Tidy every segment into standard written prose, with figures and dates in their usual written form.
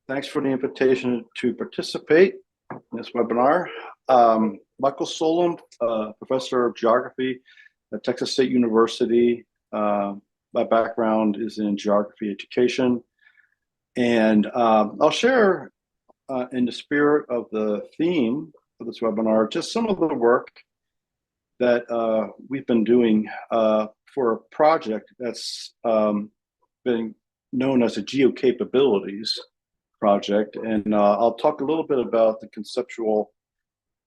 Thanks for the invitation to participate in this webinar. Michael Solem, professor of geography at Texas State University. My background is in geography education. And I'll share, in the spirit of the theme of this webinar, just some of the work that we've been doing for a project that's been known as a geocapabilities project. And I'll talk a little bit about the conceptual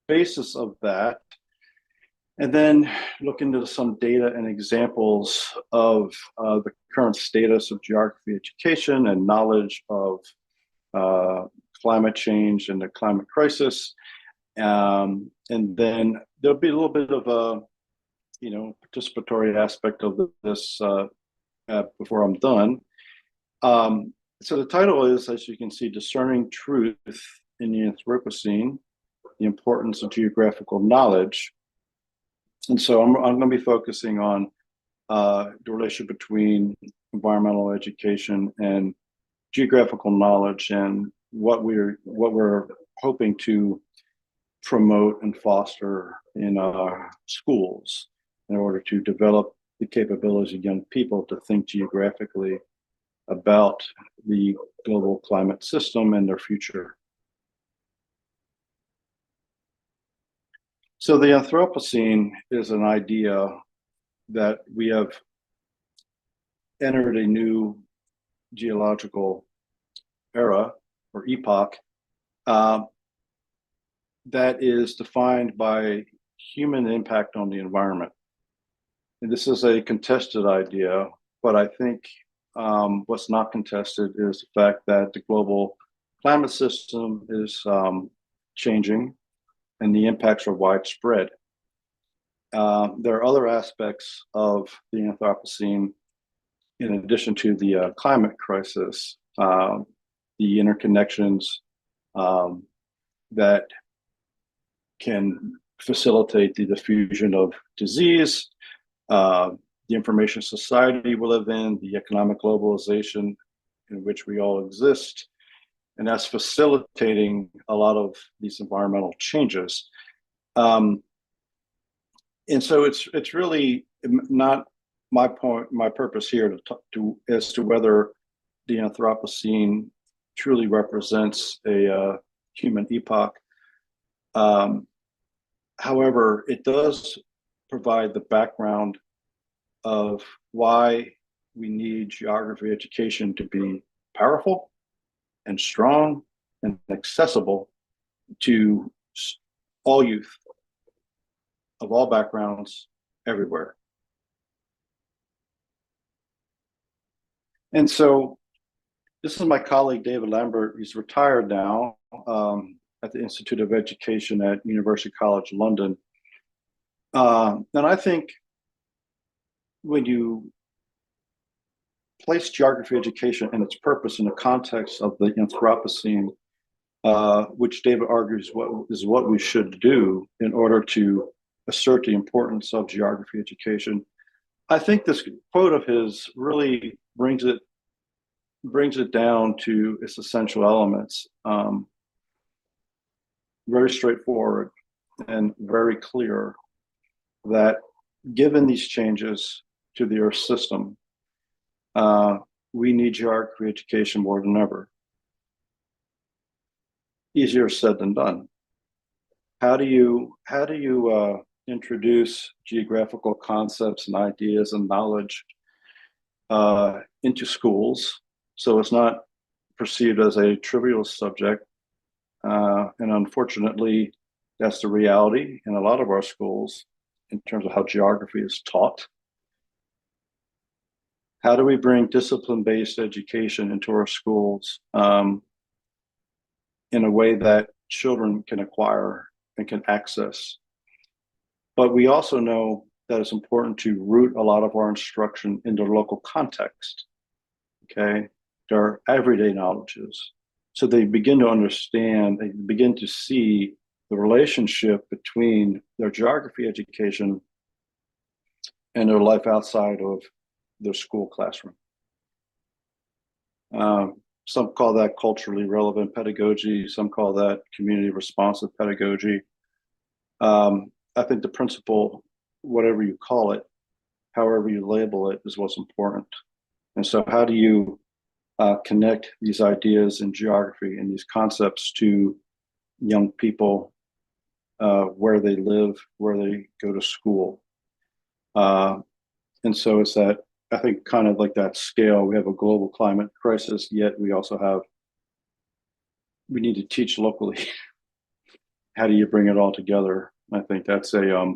basis of that, and then look into some data and examples of the current status of geography education and knowledge of climate change and the climate crisis. And then there'll be a little bit of a, participatory aspect of this before I'm done. So the title is, as you can see, Discerning Truth in the Anthropocene, the Importance of Geographical Knowledge. And so I'm going to be focusing on the relationship between environmental education and geographical knowledge, and what we're hoping to promote and foster in our schools in order to develop the capabilities of young people to think geographically about the global climate system and their future. So the Anthropocene is an idea that we have entered a new geological era or epoch that is defined by human impact on the environment. And this is a contested idea, but I think what's not contested is the fact that the global climate system is changing and the impacts are widespread. There are other aspects of the Anthropocene, in addition to the climate crisis, the interconnections that can facilitate the diffusion of disease, the information society we live in, the economic globalization in which we all exist, and that's facilitating a lot of these environmental changes. And so it's really not my purpose here to talk to as to whether the Anthropocene truly represents a human epoch. However, it does provide the background of why we need geography education to be powerful and strong and accessible to all youth of all backgrounds everywhere. And so this is my colleague, David Lambert. He's retired now at the Institute of Education at University College London. And I think when you place geography education and its purpose in the context of the Anthropocene, which David argues is what we should do in order to assert the importance of geography education, I think this quote of his really brings it down to its essential elements. Very straightforward and very clear that given these changes to the Earth system, we need geography education more than ever. Easier said than done. How do you introduce geographical concepts and ideas and knowledge into schools so it's not perceived as a trivial subject? And unfortunately, that's the reality in a lot of our schools in terms of how geography is taught. How do we bring discipline-based education into our schools in a way that children can acquire and can access? But we also know that it's important to root a lot of our instruction in the local context, okay? Their everyday knowledges. So they begin to understand, they begin to see the relationship between their geography education and their life outside of their school classroom. some call that culturally relevant pedagogy, some call that community responsive pedagogy. I think the principle, whatever you call it, however you label it, is what's important. And so, how do you connect these ideas in geography and these concepts to young people where they live, where they go to school? And so, it's that, I think, kind of like that scale. We have a global climate crisis, yet we also have, we need to teach locally. How do you bring it all together? I think that's a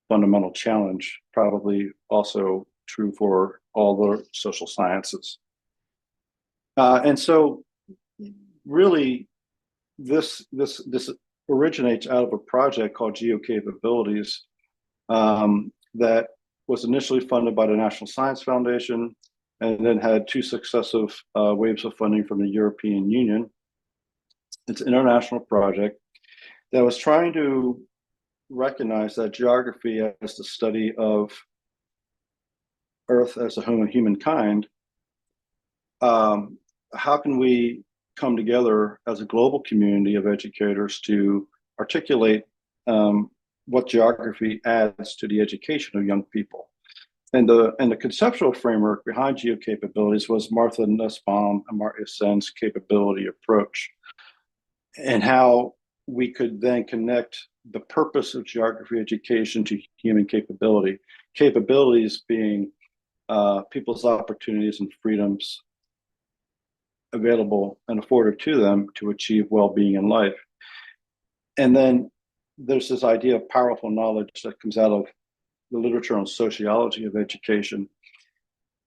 fundamental challenge, probably also true for all the social sciences. And so, really, this originates out of a project called GeoCapabilities that was initially funded by the National Science Foundation, and then had two successive waves of funding from the European Union. It's an international project that was trying to recognize that geography as the study of Earth as a home of humankind. How can we come together as a global community of educators to articulate what geography adds to the education of young people? And the conceptual framework behind GeoCapabilities was Martha Nussbaum and Amartya Sen's capability approach, and how we could then connect the purpose of geography education to human capability. Capabilities being people's opportunities and freedoms available and afforded to them to achieve well-being in life. And then there's this idea of powerful knowledge that comes out of the literature on sociology of education.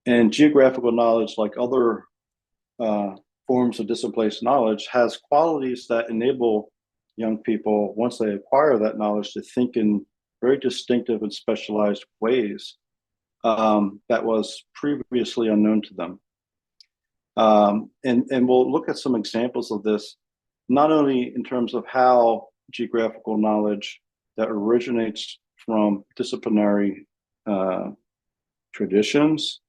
And geographical knowledge, like other forms of displaced knowledge, has qualities that enable young people, once they acquire that knowledge, to think in very distinctive and specialized ways that was previously unknown to them. And we'll look at some examples of this, not only in terms of how geographical knowledge that originates from disciplinary traditions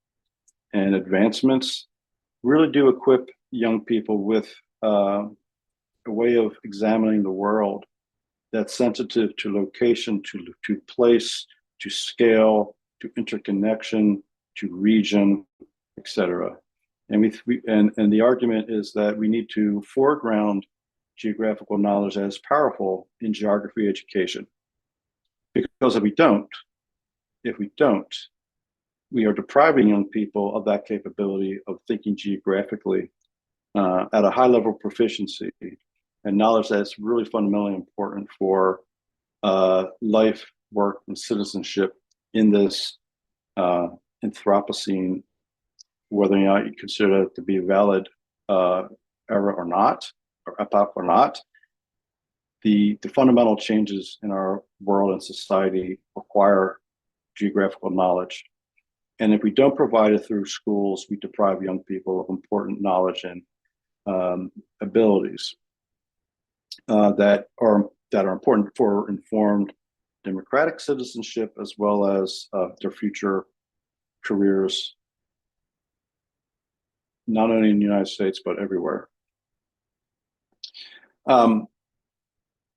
and advancements really do equip young people with a way of examining the world that's sensitive to location, to place, to scale, to interconnection, to region, etc. And the argument is that we need to foreground geographical knowledge as powerful in geography education. Because if we don't, we are depriving young people of that capability of thinking geographically at a high level of proficiency and knowledge that's really fundamentally important for life, work, and citizenship in this Anthropocene, whether or not you consider it to be a valid era or not, or epoch or not. The fundamental changes in our world and society require geographical knowledge. And if we don't provide it through schools, we deprive young people of important knowledge and abilities that are important for informed democratic citizenship, as well as their future careers, not only in the United States, but everywhere.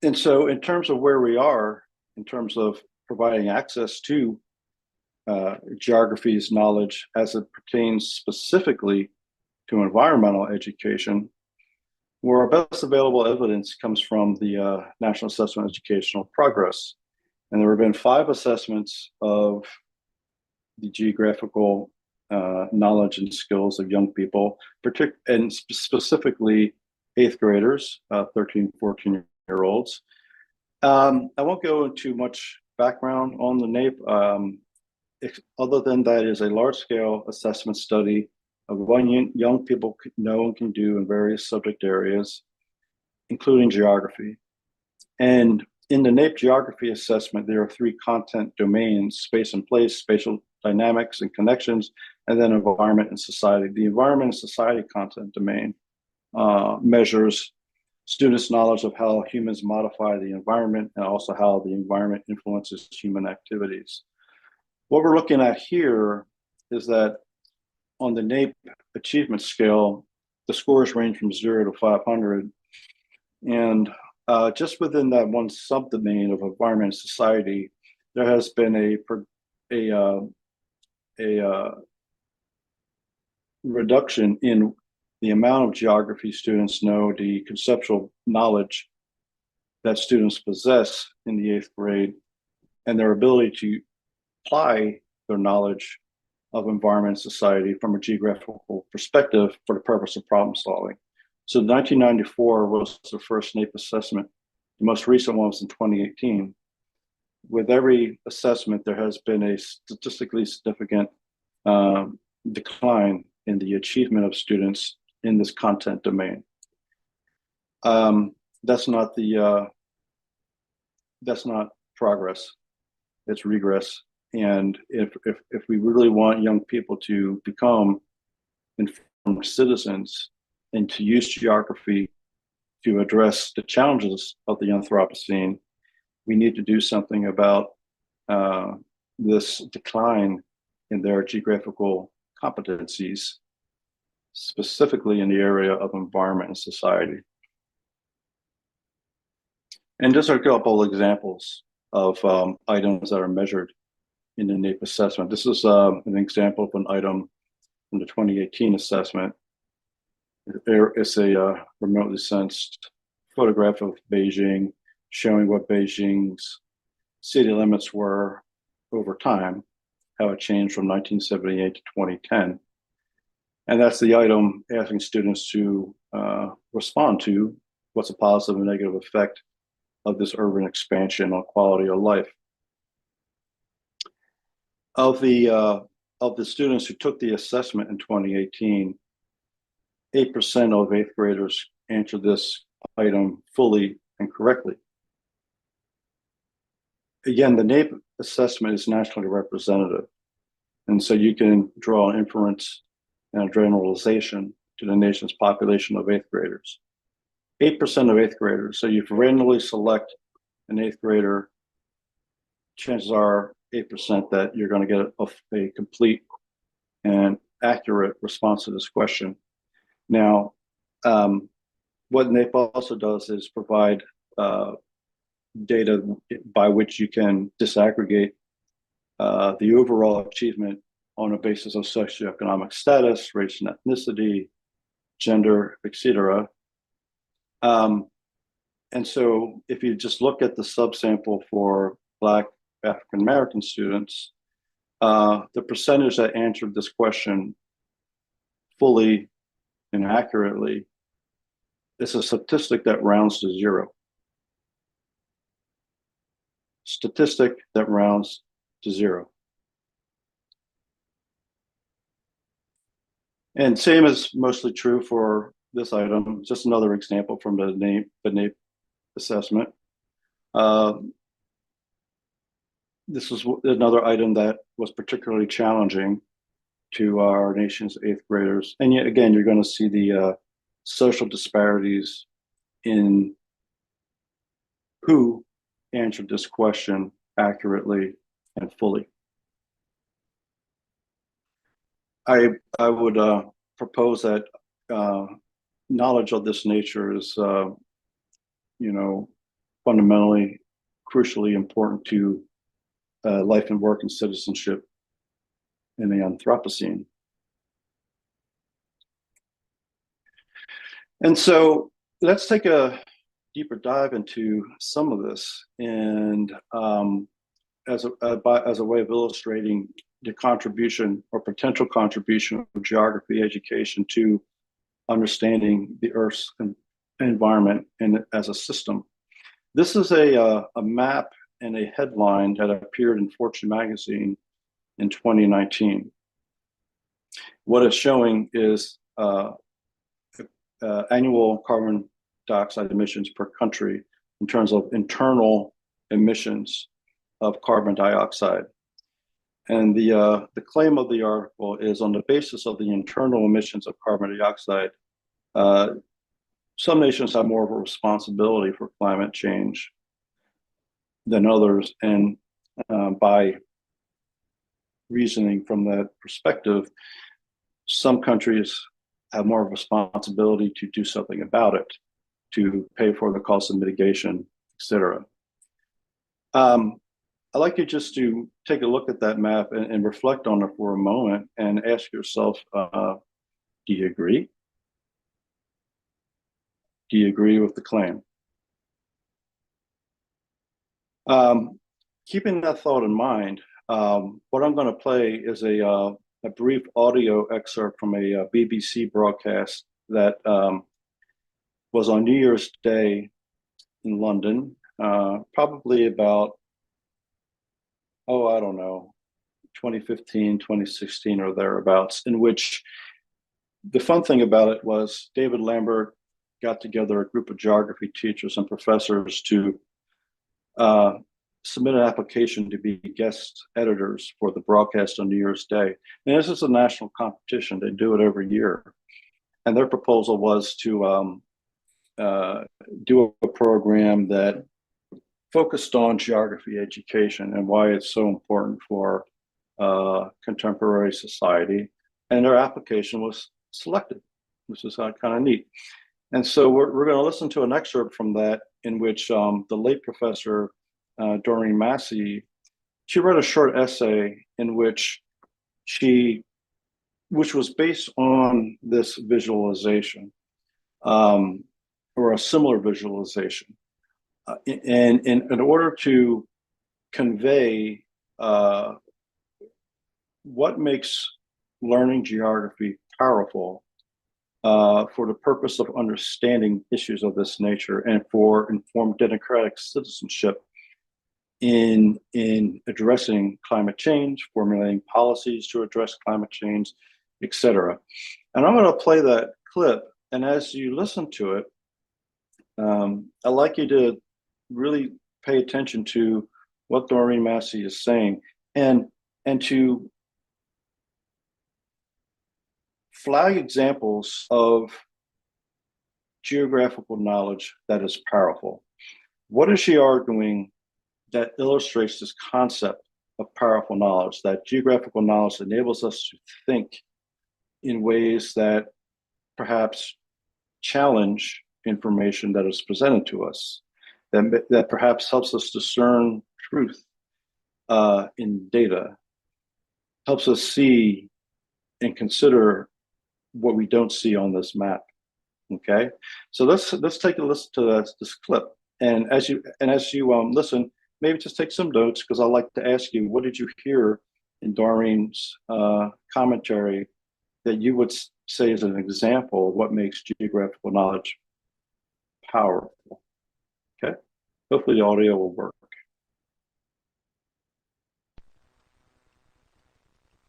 And so, in terms of where we are, in terms of providing access to geography's knowledge as it pertains specifically to environmental education, where our best available evidence comes from the National Assessment of Educational Progress. And there have been 5 assessments of the geographical knowledge and skills of young people, and specifically 8th graders, 13, 14-year-olds. I won't go into much background on the NAEP, other than that it is a large-scale assessment study of what young people know and can do in various subject areas, including geography. And in the NAEP geography assessment, there are 3 content domains: space and place, spatial dynamics and connections, and then environment and society. The environment and society content domain measures students' knowledge of how humans modify the environment and also how the environment influences human activities. What we're looking at here is that on the NAEP achievement scale, the scores range from 0 to 500. And just within that one subdomain of environment and society, there has been a reduction in the amount of geography students know, the conceptual knowledge that students possess in the 8th grade, and their ability to apply their knowledge of environment and society from a geographical perspective for the purpose of problem solving. So 1994 was the first NAEP assessment. The most recent one was in 2018. With every assessment, there has been a statistically significant decline in the achievement of students in this content domain. That's not progress, it's regress. And if we really want young people to become informed citizens and to use geography to address the challenges of the Anthropocene, we need to do something about this decline in their geographical competencies, specifically in the area of environment and society. And just a couple of examples of items that are measured in the NAEP assessment. This is an example of an item from the 2018 assessment. There is a remotely sensed photograph of Beijing showing what Beijing's city limits were over time, how it changed from 1978 to 2010. And that's the item asking students to respond to what's a positive and negative effect of this urban expansion on quality of life. Of the students who took the assessment in 2018, 8% of 8th graders answered this item fully and correctly. Again, the NAEP assessment is nationally representative. And so you can draw an inference and a generalization to the nation's population of 8th graders. 8% of 8th graders. So if you randomly select an 8th grader, chances are 8% that you're going to get a complete and accurate response to this question. Now, what NAEP also does is provide data by which you can disaggregate the overall achievement on a basis of socioeconomic status, race and ethnicity, gender, etc. And so if you just look at the subsample for Black African American students, the percentage that answered this question fully and accurately is a statistic that rounds to 0. Statistic that rounds to 0. And same is mostly true for this item. Just another example from the NAEP assessment. This was another item that was particularly challenging to our nation's 8th graders. And yet again, you're going to see the social disparities in who answered this question accurately and fully. I would propose that knowledge of this nature is, fundamentally, crucially important to life and work and citizenship in the Anthropocene. And so let's take a deeper dive into some of this, and as a way of illustrating the contribution or potential contribution of geography education to understanding the Earth's environment and as a system. This is a map and a headline that appeared in Fortune magazine in 2019. What it's showing is annual carbon dioxide emissions per country in terms of internal emissions of carbon dioxide. And the claim of the article is, on the basis of the internal emissions of carbon dioxide, some nations have more of a responsibility for climate change than others. And by reasoning from that perspective, some countries have more of a responsibility to do something about it, to pay for the cost of mitigation, etc. I'd like you just to take a look at that map and reflect on it for a moment and ask yourself, do you agree? Do you agree with the claim? Keeping that thought in mind, what I'm going to play is a brief audio excerpt from a BBC broadcast that was on New Year's Day in London, probably about, I don't know, 2015, 2016 or thereabouts, in which the fun thing about it was David Lambert got together a group of geography teachers and professors to submit an application to be guest editors for the broadcast on New Year's Day. And this is a national competition. They do it every year. And their proposal was to do a program that focused on geography education and why it's so important for contemporary society. And their application was selected, which is kind of neat. And so we're going to listen to an excerpt from that in which the late professor, Doreen Massey, she wrote a short essay in which was based on this visualization, or a similar visualization. And in order to convey what makes learning geography powerful for the purpose of understanding issues of this nature and for informed democratic citizenship in addressing climate change, formulating policies to address climate change, etc. And I'm going to play that clip. And as you listen to it, I'd like you to really pay attention to what Doreen Massey is saying and to flag examples of geographical knowledge that is powerful. What is she arguing that illustrates this concept of powerful knowledge, that geographical knowledge enables us to think in ways that perhaps challenge information that is presented to us, that perhaps helps us discern truth in data, helps us see and consider what we don't see on this map. Okay, so let's take a listen to this clip, and as you listen, maybe just take some notes, because I'd like to ask you, what did you hear in Doreen's commentary that you would say is an example of what makes geographical knowledge powerful? Okay, hopefully the audio will work.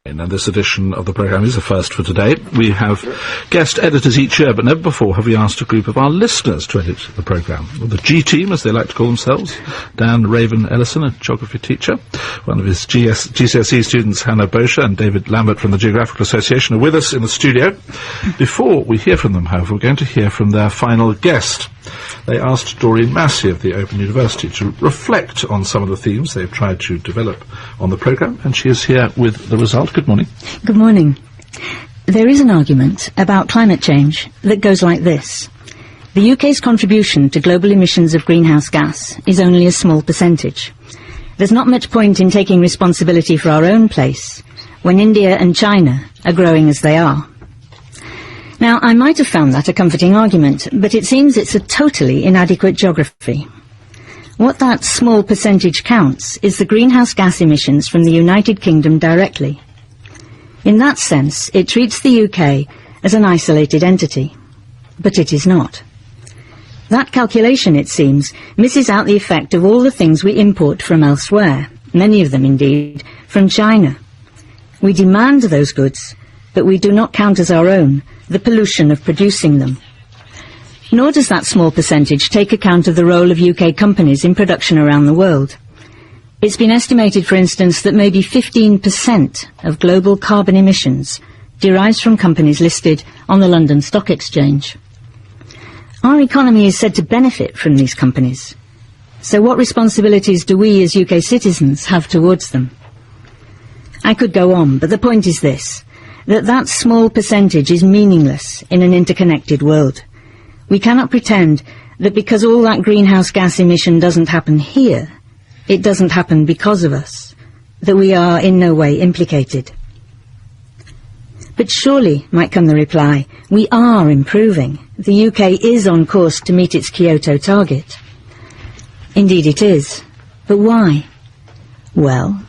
And this edition of the programme is a first for today. We have guest editors each year, but never before have we asked a group of our listeners to edit the programme. The G team, as they like to call themselves, Dan Raven Ellison, a geography teacher, one of his GCSE students, Hannah Bosher, and David Lambert from the Geographical Association are with us in the studio. Before we hear from them, however, we're going to hear from their final guest. They asked Doreen Massey of the Open University to reflect on some of the themes they've tried to develop on the programme, and she is here with the result. Good morning. Good morning. There is an argument about climate change that goes like this. The UK's contribution to global emissions of greenhouse gas is only a small percentage. There's not much point in taking responsibility for our own place when India and China are growing as they are. Now, I might have found that a comforting argument, but it seems it's a totally inadequate geography. What that small percentage counts is the greenhouse gas emissions from the United Kingdom directly. In that sense, it treats the UK as an isolated entity, but it is not. That calculation, it seems, misses out the effect of all the things we import from elsewhere, many of them indeed from China. We demand those goods, but we do not count as our own the pollution of producing them. Nor does that small percentage take account of the role of UK companies in production around the world. It's been estimated, for instance, that maybe 15% of global carbon emissions derives from companies listed on the London Stock Exchange. Our economy is said to benefit from these companies. So what responsibilities do we as UK citizens have towards them? I could go on, but the point is this. that small percentage is meaningless in an interconnected world. We cannot pretend that because all that greenhouse gas emission doesn't happen here, it doesn't happen because of us, that we are in no way implicated. But surely, might come the reply, we are improving. The UK is on course to meet its Kyoto target. Indeed it is. But why? Well,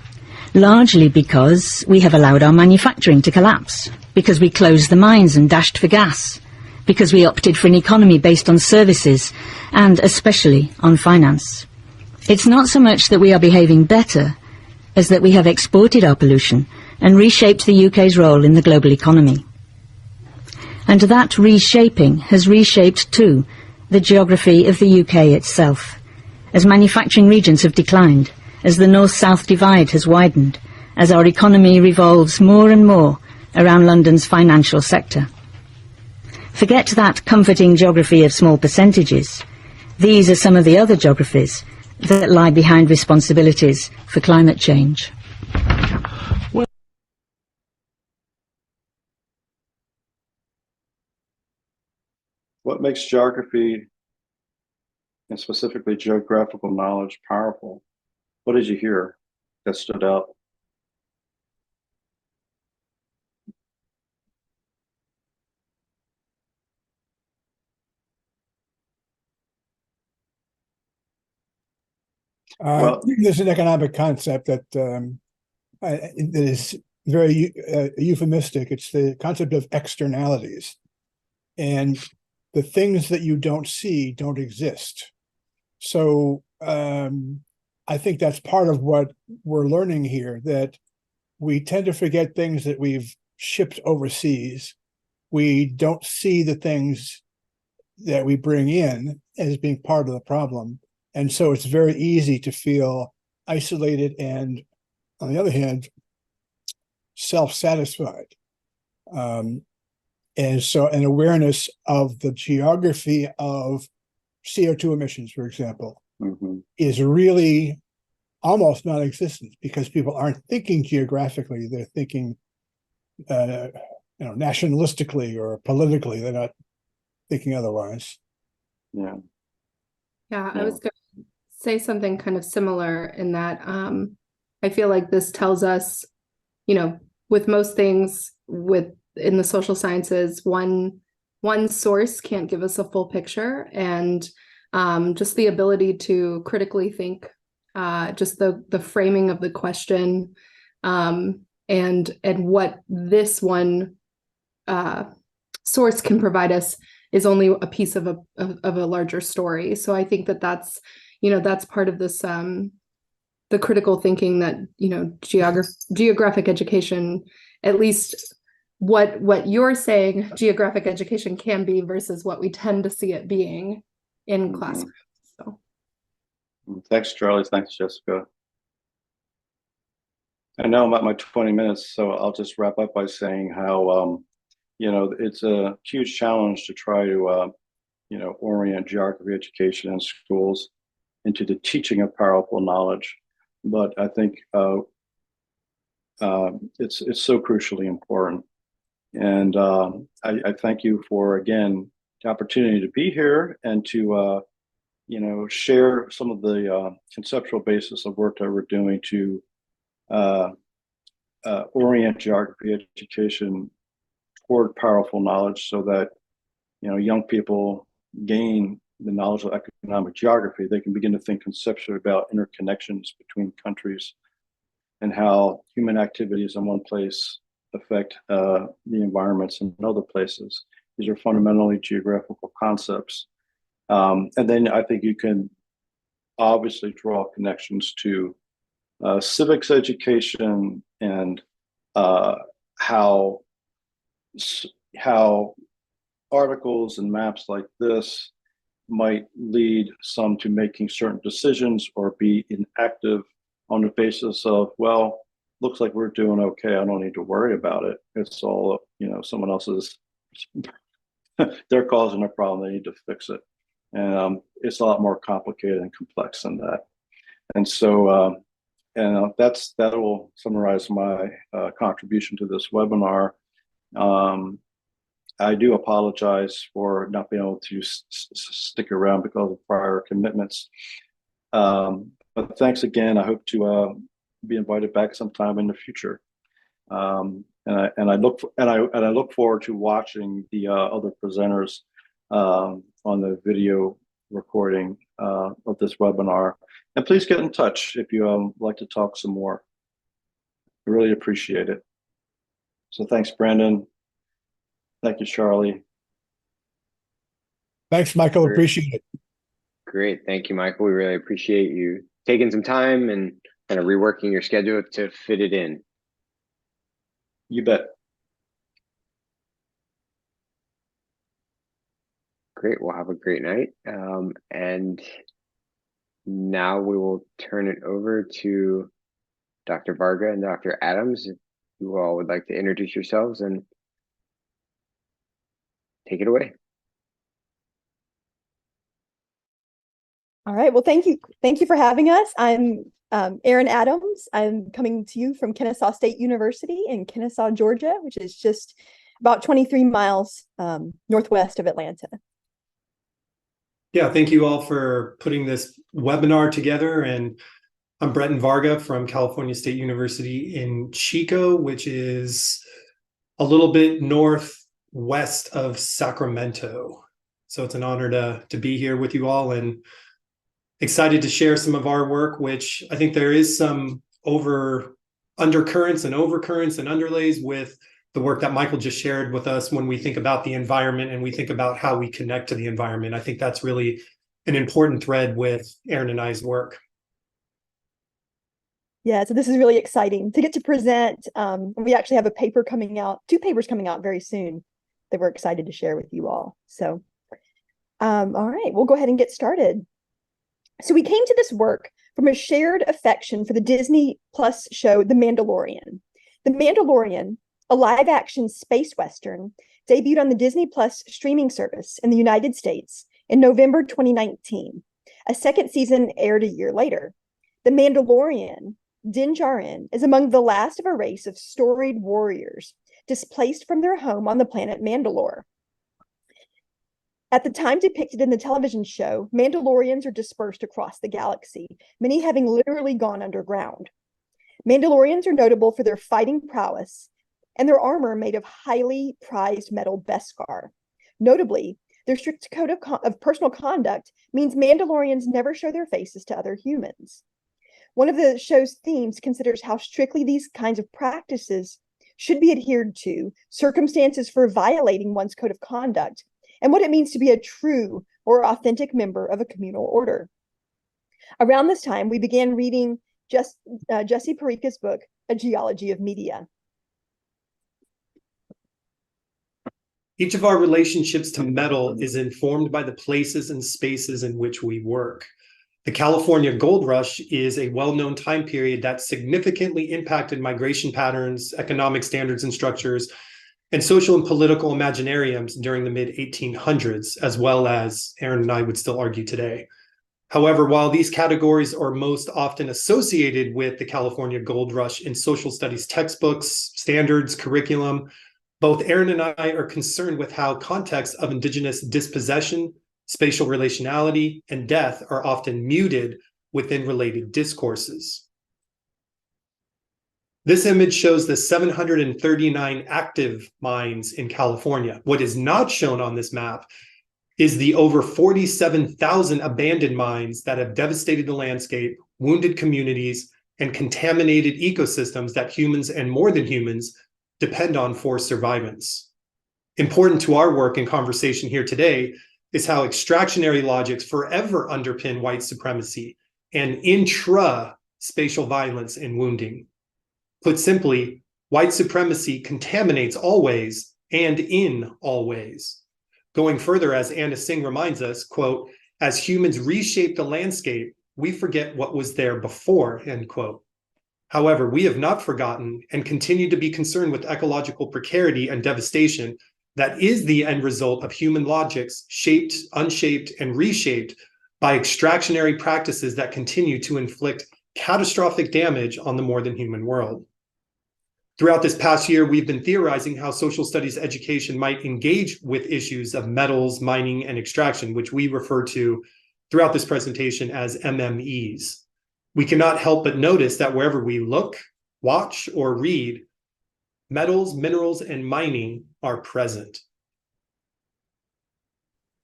largely because we have allowed our manufacturing to collapse, because we closed the mines and dashed for gas, because we opted for an economy based on services, and especially on finance. It's not so much that we are behaving better, as that we have exported our pollution and reshaped the UK's role in the global economy. And that reshaping has reshaped, too, the geography of the UK itself, as manufacturing regions have declined, as the north-south divide has widened, as our economy revolves more and more around London's financial sector. Forget that comforting geography of small percentages. These are some of the other geographies that lie behind responsibilities for climate change. What makes geography, and specifically geographical knowledge, powerful? What did you hear that stood out? There's an economic concept that is very euphemistic. It's the concept of externalities. And the things that you don't see don't exist. So I think that's part of what we're learning here, that we tend to forget things that we've shipped overseas. We don't see the things that we bring in as being part of the problem. And so it's very easy to feel isolated and, on the other hand, self-satisfied. And so an awareness of the geography of CO2 emissions, for example, is really almost non-existent, because people aren't thinking geographically. They're thinking nationalistically or politically. They're not thinking otherwise. Yeah. Yeah, I was going to say something kind of similar in that I feel like this tells us, with most things in the social sciences, one source can't give us a full picture, and just the ability to critically think, just the framing of the question, and what this one source can provide us is only a piece of a larger story. So I think that's part of this the critical thinking that geographic education, at least what you're saying geographic education can be versus what we tend to see it being in classrooms. So thanks, Charlie. Thanks, Jessica. I know I'm at my 20 minutes, so I'll just wrap up by saying how it's a huge challenge to try to orient geography education in schools into the teaching of powerful knowledge. But I think it's so crucially important. And I thank you for, again, the opportunity to be here and to share some of the conceptual basis of work that we're doing to orient geography education toward powerful knowledge, so that young people gain the knowledge of economic geography. They can begin to think conceptually about interconnections between countries and how human activities in one place affect the environments in other places. These are fundamentally geographical concepts. And then I think you can obviously draw connections to civics education and how articles and maps like this might lead some to making certain decisions or be inactive on the basis of, well, looks like we're doing okay, I don't need to worry about it. It's all, someone else's, they're causing a problem, they need to fix it. And it's a lot more complicated and complex than that. And so, that will summarize my contribution to this webinar. I do apologize for not being able to stick around because of prior commitments. But thanks again. I hope to be invited back sometime in the future. And I look forward to watching the other presenters on the video recording of this webinar. And please get in touch if you like to talk some more. I really appreciate it. So thanks, Brandon. Thank you, Charlie. Thanks, Michael. Appreciate it. Great. Thank you, Michael. We really appreciate you taking some time and kind of reworking your schedule to fit it in. You bet. Great. We'll have a great night. And now we will turn it over to Dr. Varga and Dr. Adams. If you all would like to introduce yourselves and take it away. All right. Well, thank you. Thank you for having us. I'm Erin Adams. I'm coming to you from Kennesaw State University in Kennesaw, Georgia, which is just about 23 miles northwest of Atlanta. Yeah, thank you all for putting this webinar together. And I'm Breton Varga from California State University in Chico, which is a little bit northwest of Sacramento. So it's an honor to be here with you all and excited to share some of our work, which I think there is some undercurrents and overcurrents and underlays with the work that Michael just shared with us when we think about the environment and we think about how we connect to the environment. I think that's really an important thread with Erin and I's work. Yeah, so this is really exciting to get to present. We actually have a paper coming out, 2 papers coming out very soon that we're excited to share with you all. So, all right, we'll go ahead and get started. So we came to this work from a shared affection for the Disney Plus show, The Mandalorian. The Mandalorian, a live-action space western, debuted on the Disney Plus streaming service in the United States in November 2019. A second season aired a year later. The Mandalorian, Din Djarin, is among the last of a race of storied warriors displaced from their home on the planet Mandalore. At the time depicted in the television show, Mandalorians are dispersed across the galaxy, many having literally gone underground. Mandalorians are notable for their fighting prowess and their armor made of highly prized metal Beskar. Notably, their strict code of personal conduct means Mandalorians never show their faces to other humans. One of the show's themes considers how strictly these kinds of practices should be adhered to, circumstances for violating one's code of conduct, and what it means to be a true or authentic member of a communal order. Around this time, we began reading Jesse Parika's book, A Geology of Media. Each of our relationships to metal is informed by the places and spaces in which we work. The California Gold Rush is a well-known time period that significantly impacted migration patterns, economic standards and structures, and social and political imaginariums during the mid-1800s, as well as Erin and I would still argue today. However, while these categories are most often associated with the California Gold Rush in social studies textbooks, standards, curriculum, both Erin and I are concerned with how contexts of indigenous dispossession, spatial relationality, and death are often muted within related discourses. This image shows the 739 active mines in California. What is not shown on this map is the over 47,000 abandoned mines that have devastated the landscape, wounded communities, and contaminated ecosystems that humans and more than humans depend on for survivance. Important to our work and conversation here today is how extractionary logics forever underpin white supremacy and intra-spatial violence and wounding. Put simply, white supremacy contaminates all ways and in all ways. Going further, as Anna Singh reminds us, quote, as humans reshape the landscape, we forget what was there before, end quote. However, we have not forgotten and continue to be concerned with ecological precarity and devastation that is the end result of human logics shaped, unshaped, and reshaped by extractionary practices that continue to inflict catastrophic damage on the more than human world. Throughout this past year, we've been theorizing how social studies education might engage with issues of metals, mining, and extraction, which we refer to throughout this presentation as MMEs. We cannot help but notice that wherever we look, watch, or read, metals, minerals, and mining are present.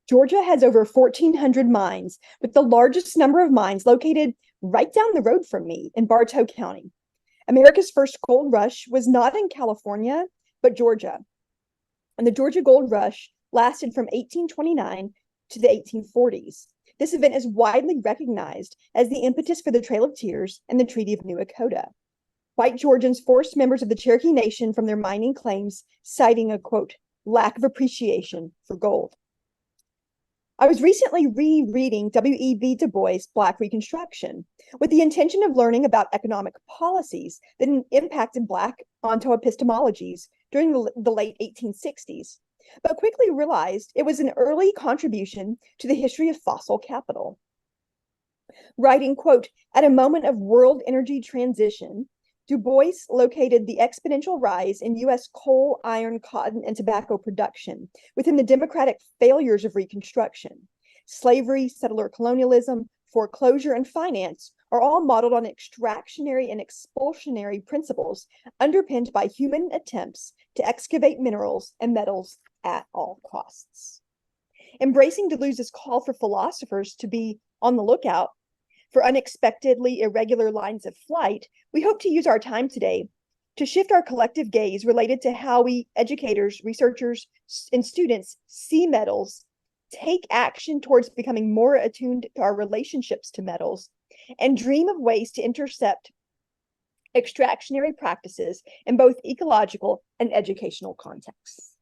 Georgia has over 1,400 mines, with the largest number of mines located right down the road from me in Bartow County. America's first gold rush was not in California, but Georgia. And the Georgia Gold Rush lasted from 1829 to the 1840s. This event is widely recognized as the impetus for the Trail of Tears and the Treaty of New Echota. White Georgians forced members of the Cherokee Nation from their mining claims, citing a, quote, lack of appreciation for gold. I was recently rereading W.E.B. Du Bois' Black Reconstruction with the intention of learning about economic policies that impacted Black ontoepistemologies during the late 1860s, but quickly realized it was an early contribution to the history of fossil capital. Writing, quote, at a moment of world energy transition, Du Bois located the exponential rise in U.S. coal, iron, cotton, and tobacco production within the democratic failures of Reconstruction. Slavery, settler colonialism, foreclosure, and finance are all modeled on extractionary and expulsionary principles underpinned by human attempts to excavate minerals and metals at all costs. Embracing Deleuze's call for philosophers to be on the lookout for unexpectedly irregular lines of flight, we hope to use our time today to shift our collective gaze related to how we, educators, researchers, and students, see metals, take action towards becoming more attuned to our relationships to metals, and dream of ways to intercept extractionary practices in both ecological and educational contexts.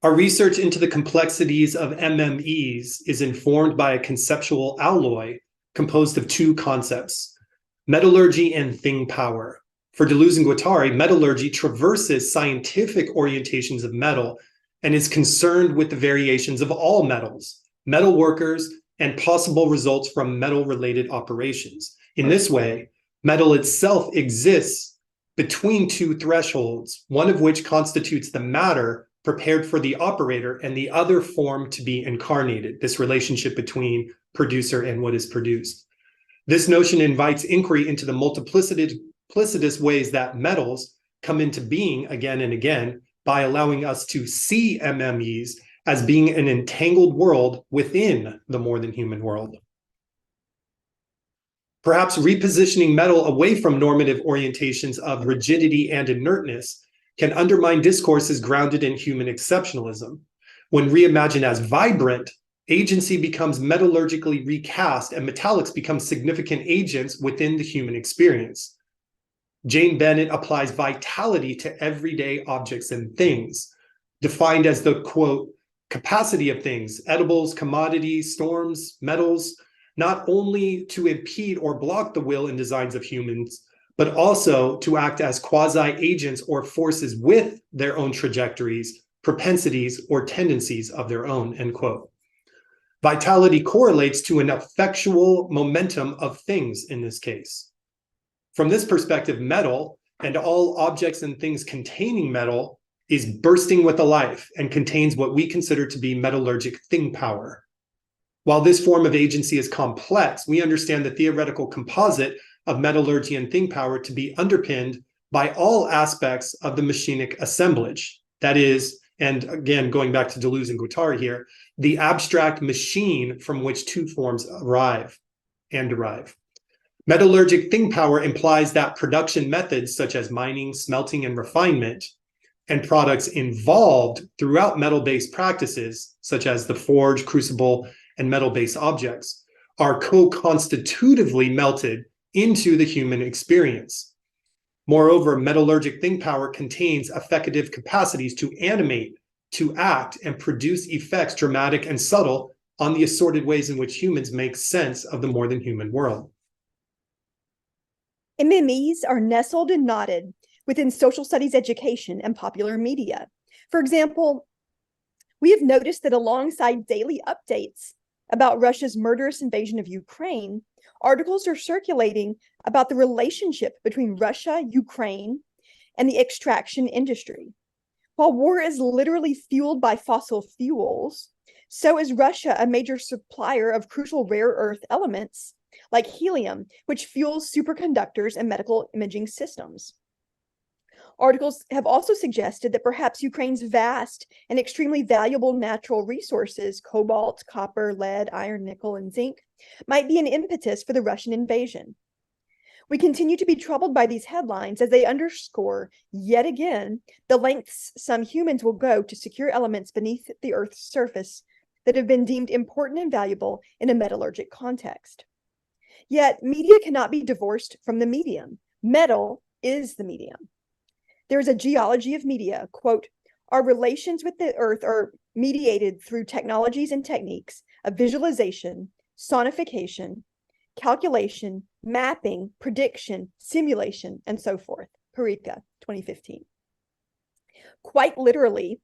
Our research into the complexities of MMEs is informed by a conceptual alloy composed of two concepts, metallurgy and thing power. For Deleuze and Guattari, metallurgy traverses scientific orientations of metal and is concerned with the variations of all metals, metal workers, and possible results from metal-related operations. In this way, metal itself exists between two thresholds, one of which constitutes the matter prepared for the operator and the other form to be incarnated, this relationship between producer and what is produced. This notion invites inquiry into the multiplicitous ways that metals come into being again and again by allowing us to see MMEs as being an entangled world within the more than human world. Perhaps repositioning metal away from normative orientations of rigidity and inertness can undermine discourses grounded in human exceptionalism. When reimagined as vibrant, agency becomes metallurgically recast and metallics become significant agents within the human experience. Jane Bennett applies vitality to everyday objects and things, defined as the, quote, capacity of things, edibles, commodities, storms, metals, not only to impede or block the will and designs of humans, but also to act as quasi-agents or forces with their own trajectories, propensities, or tendencies of their own, end quote. Vitality correlates to an effectual momentum of things in this case. From this perspective, metal and all objects and things containing metal is bursting with a life and contains what we consider to be metallurgic thing power. While this form of agency is complex, we understand the theoretical composite of metallurgy and thing power to be underpinned by all aspects of the machinic assemblage. That is, and again, going back to Deleuze and Guattari here, the abstract machine from which two forms arrive and derive. Metallurgic thing power implies that production methods such as mining, smelting, and refinement, and products involved throughout metal-based practices, such as the forge, crucible, and metal-based objects, are co-constitutively melted into the human experience. Moreover, metallurgic thing power contains effective capacities to animate, to act, and produce effects dramatic and subtle on the assorted ways in which humans make sense of the more than human world. MMEs are nestled and knotted within social studies education and popular media. For example, we have noticed that alongside daily updates about Russia's murderous invasion of Ukraine, articles are circulating about the relationship between Russia, Ukraine, and the extraction industry. While war is literally fueled by fossil fuels, so is Russia a major supplier of crucial rare earth elements like helium, which fuels superconductors and medical imaging systems. Articles have also suggested that perhaps Ukraine's vast and extremely valuable natural resources, cobalt, copper, lead, iron, nickel, and zinc, might be an impetus for the Russian invasion. We continue to be troubled by these headlines as they underscore, yet again, the lengths some humans will go to secure elements beneath the Earth's surface that have been deemed important and valuable in a metallurgic context. Yet, media cannot be divorced from the medium. Metal is the medium. There is a geology of media, quote, our relations with the Earth are mediated through technologies and techniques of visualization, sonification, calculation, mapping, prediction, simulation, and so forth. Parika, 2015. Quite literally,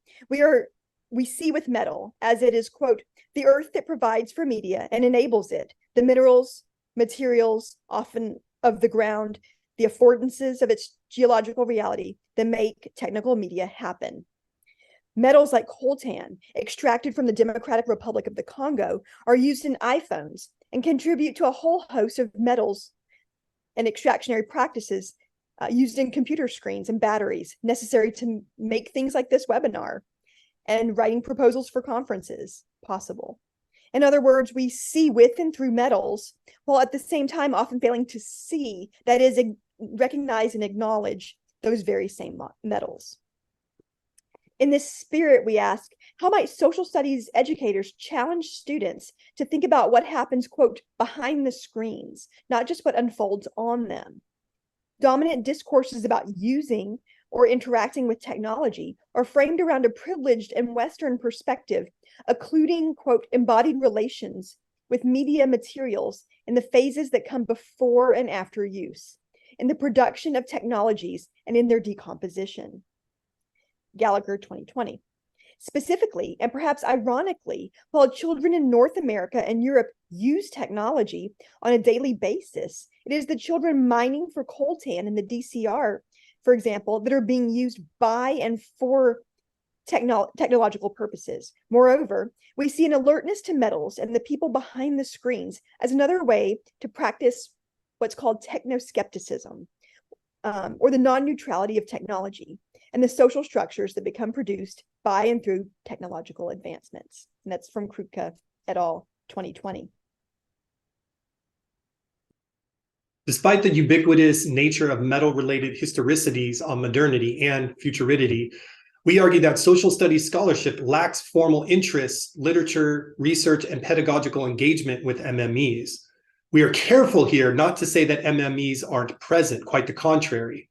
we see with metal as it is, quote, the earth that provides for media and enables it, the minerals, materials, often of the ground, the affordances of its geological reality that make technical media happen. Metals like coltan, extracted from the Democratic Republic of the Congo, are used in iPhones and contribute to a whole host of metals and extractionary practices used in computer screens and batteries necessary to make things like this webinar and writing proposals for conferences possible. In other words, we see with and through metals, while at the same time often failing to see, that is, recognize and acknowledge those very same metals. In this spirit, we ask, how might social studies educators challenge students to think about what happens, quote, behind the screens, not just what unfolds on them? Dominant discourses about using or interacting with technology are framed around a privileged and Western perspective, occluding, quote, embodied relations with media materials in the phases that come before and after use, in the production of technologies and in their decomposition. Gallagher, 2020. Specifically, and perhaps ironically, while children in North America and Europe use technology on a daily basis, it is the children mining for coltan in the DCR, for example, that are being used by and for technological purposes. Moreover, we see an alertness to metals and the people behind the screens as another way to practice what's called techno-skepticism, or the non-neutrality of technology, and the social structures that become produced by and through technological advancements. And that's from Krutka et al., 2020. Despite the ubiquitous nature of metal-related historicities on modernity and futurity, we argue that social studies scholarship lacks formal interests, literature, research, and pedagogical engagement with MMEs. We are careful here not to say that MMEs aren't present, quite the contrary.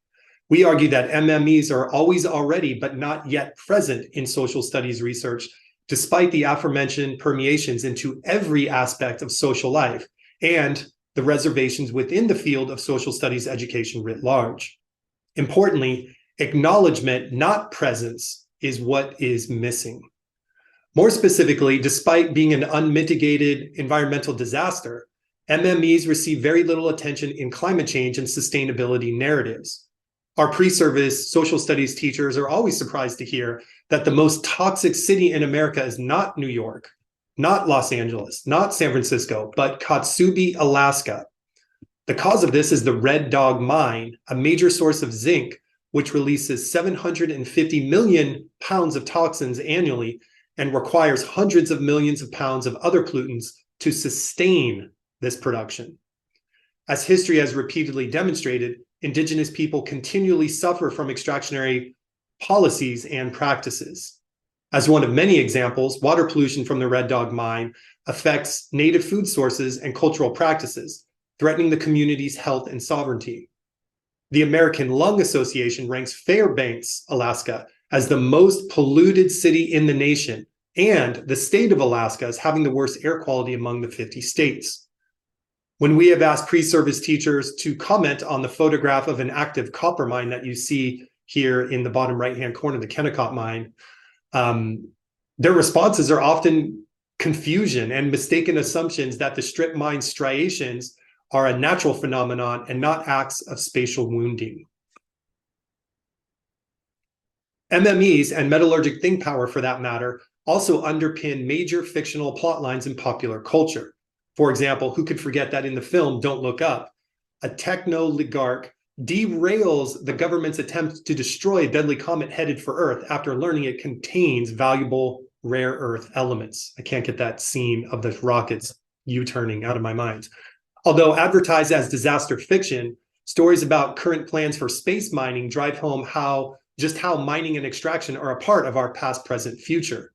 We argue that MMEs are always already, but not yet present in social studies research, despite the aforementioned permeations into every aspect of social life and the reservations within the field of social studies education writ large. Importantly, acknowledgement, not presence, is what is missing. More specifically, despite being an unmitigated environmental disaster, MMEs receive very little attention in climate change and sustainability narratives. Our pre-service social studies teachers are always surprised to hear that the most toxic city in America is not New York, not Los Angeles, not San Francisco, but Kotsubi, Alaska. The cause of this is the Red Dog mine, a major source of zinc, which releases 750 million pounds of toxins annually and requires hundreds of millions of pounds of other pollutants to sustain this production. As history has repeatedly demonstrated, Indigenous people continually suffer from extractionary policies and practices. As one of many examples, water pollution from the Red Dog mine affects native food sources and cultural practices, threatening the community's health and sovereignty. The American Lung Association ranks Fairbanks, Alaska, as the most polluted city in the nation, and the state of Alaska as having the worst air quality among the 50 states. When we have asked pre-service teachers to comment on the photograph of an active copper mine that you see here in the bottom right-hand corner, the Kennecott mine, their responses are often confusion and mistaken assumptions that the strip mine striations are a natural phenomenon and not acts of spatial wounding. MMEs and metallurgic think power, for that matter, also underpin major fictional plot lines in popular culture. For example, who could forget that in the film Don't Look Up, a techno-oligarch derails the government's attempt to destroy a deadly comet headed for Earth after learning it contains valuable rare earth elements. I can't get that scene of the rockets U-turning out of my mind. Although advertised as disaster fiction, stories about current plans for space mining drive home how mining and extraction are a part of our past, present, future.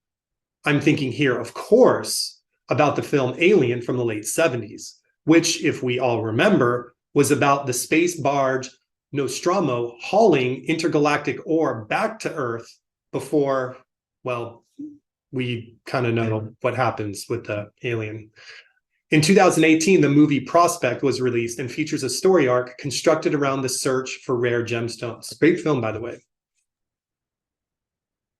I'm thinking here, of course, about the film Alien from the late 70s, which, if we all remember, was about the space barge Nostromo hauling intergalactic ore back to Earth before, well, we kind of know what happens with the alien. In 2018, the movie Prospect was released and features a story arc constructed around the search for rare gemstones. Great film, by the way.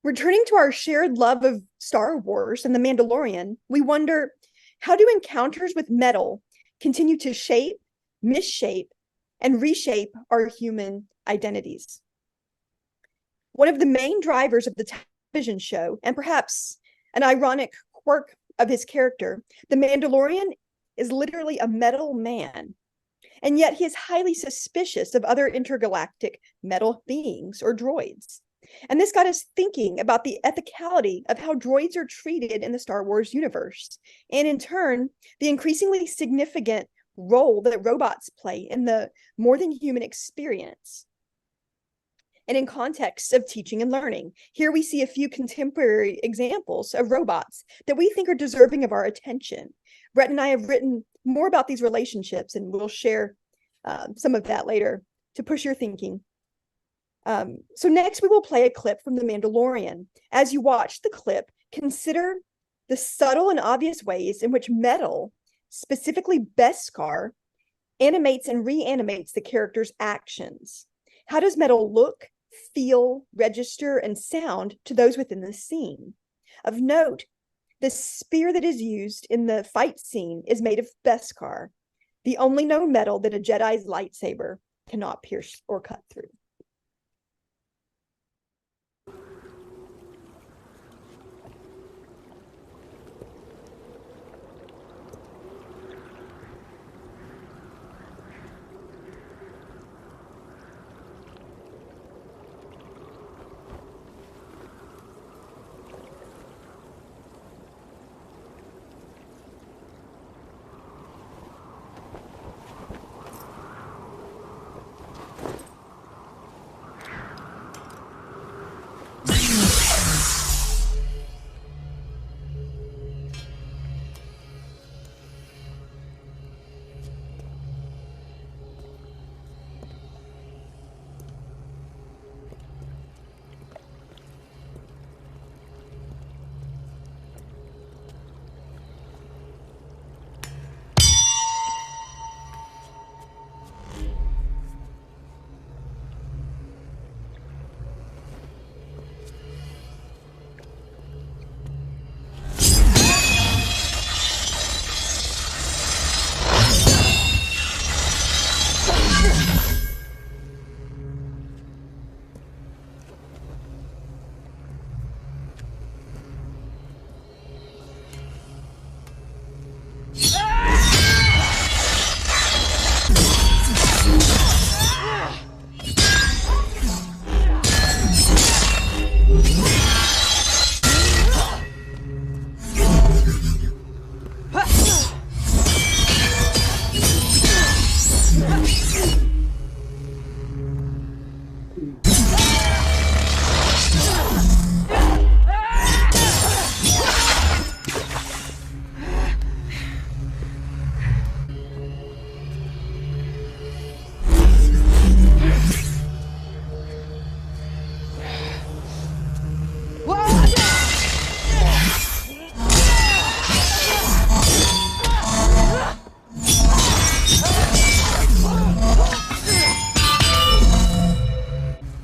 Returning to our shared love of Star Wars and The Mandalorian, we wonder, how do encounters with metal continue to shape, misshape, and reshape our human identities? One of the main drivers of the television show, and perhaps an ironic quirk of his character, the Mandalorian is literally a metal man, and yet he is highly suspicious of other intergalactic metal beings or droids. And this got us thinking about the ethicality of how droids are treated in the Star Wars universe, and in turn, the increasingly significant role that robots play in the more than human experience. And in context of teaching and learning, here we see a few contemporary examples of robots that we think are deserving of our attention. Brett and I have written more about these relationships, and we'll share some of that later to push your thinking. So next, we will play a clip from The Mandalorian. As you watch the clip, consider the subtle and obvious ways in which metal, specifically Beskar, animates and reanimates the character's actions. How does metal look, feel, register, and sound to those within the scene? Of note, the spear that is used in the fight scene is made of Beskar, the only known metal that a Jedi's lightsaber cannot pierce or cut through.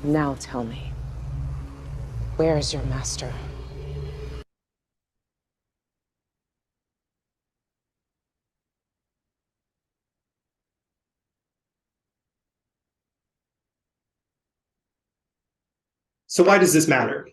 Now tell me, where is your master? So why does this matter?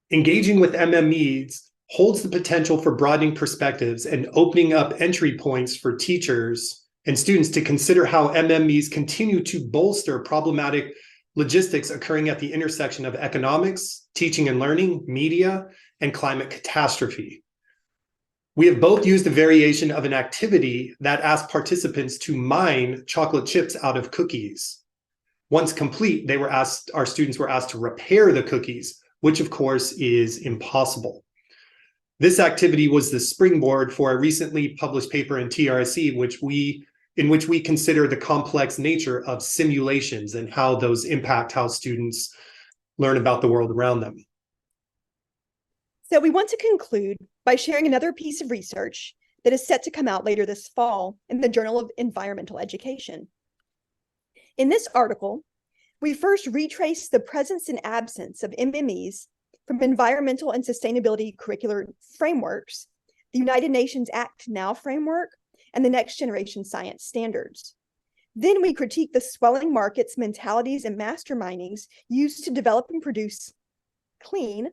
Engaging with MMEs holds the potential for broadening perspectives and opening up entry points for teachers and students to consider how MMEs continue to bolster problematic logistics occurring at the intersection of economics, teaching and learning, media, and climate catastrophe. We have both used a variation of an activity that asked participants to mine chocolate chips out of cookies. Once complete, our students were asked to repair the cookies, which of course is impossible. This activity was the springboard for a recently published paper in TRSE, in which we consider the complex nature of simulations and how those impact how students learn about the world around them. So we want to conclude by sharing another piece of research that is set to come out later this fall in the Journal of Environmental Education. In this article, we first retrace the presence and absence of MMEs from environmental and sustainability curricular frameworks, the United Nations Act Now framework, and the Next Generation Science Standards. Then we critique the swelling markets, mentalities, and mastermindings used to develop and produce clean,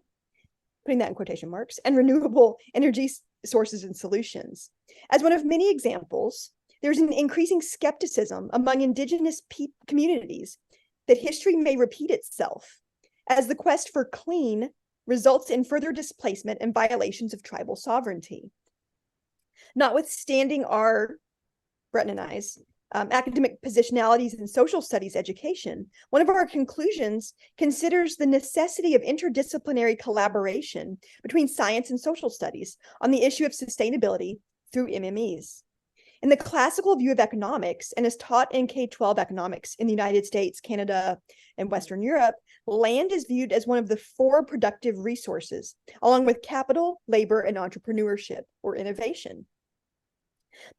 putting that in quotation marks, and renewable energy sources and solutions. As one of many examples, there's an increasing skepticism among indigenous communities that history may repeat itself, as the quest for clean results in further displacement and violations of tribal sovereignty. Notwithstanding our, Breton and I's, academic positionalities in social studies education, one of our conclusions considers the necessity of interdisciplinary collaboration between science and social studies on the issue of sustainability through MMEs. In the classical view of economics, and as taught in K-12 economics in the United States, Canada, and Western Europe, land is viewed as one of the 4 productive resources, along with capital, labor, and entrepreneurship or innovation.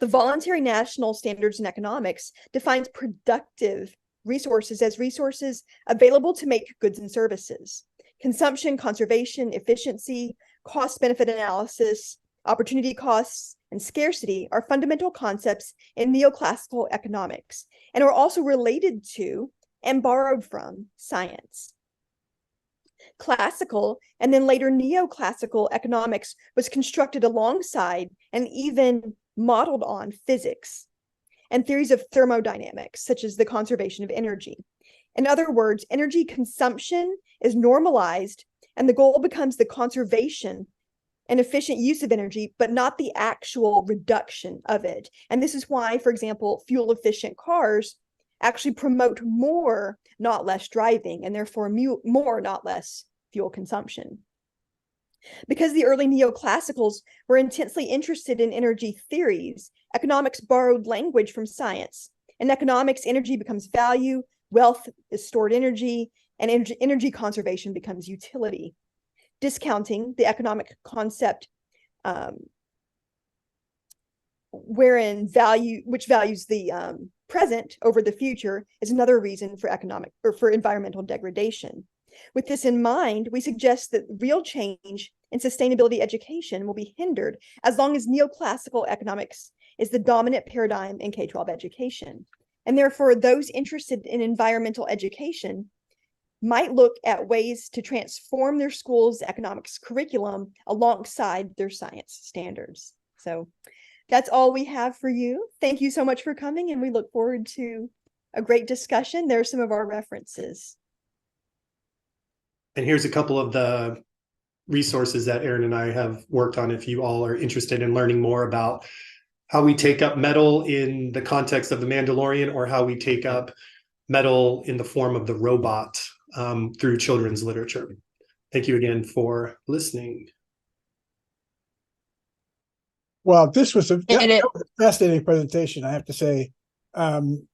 The Voluntary National Standards in Economics defines productive resources as resources available to make goods and services. Consumption, conservation, efficiency, cost-benefit analysis, opportunity costs, and scarcity are fundamental concepts in neoclassical economics and are also related to and borrowed from science. Classical and then later neoclassical economics was constructed alongside and even modeled on physics and theories of thermodynamics, such as the conservation of energy. In other words, energy consumption is normalized and the goal becomes the conservation and efficient use of energy, but not the actual reduction of it. And this is why, for example, fuel-efficient cars actually promote more, not less driving, and therefore more, not less fuel consumption. Because the early neoclassicals were intensely interested in energy theories, economics borrowed language from science. In economics, energy becomes value, wealth is stored energy, and energy conservation becomes utility. Discounting the economic concept which values the present over the future is another reason for environmental degradation. With this in mind, we suggest that real change in sustainability education will be hindered as long as neoclassical economics is the dominant paradigm in K-12 education. And therefore, those interested in environmental education might look at ways to transform their school's economics curriculum alongside their science standards. So that's all we have for you. Thank you so much for coming, and we look forward to a great discussion. There are some of our references. And here's a couple of the resources that Erin and I have worked on if you all are interested in learning more about how we take up metal in the context of the Mandalorian, or how we take up metal in the form of the robot through children's literature. Thank you again for listening. Well, this was a fascinating presentation, I have to say. And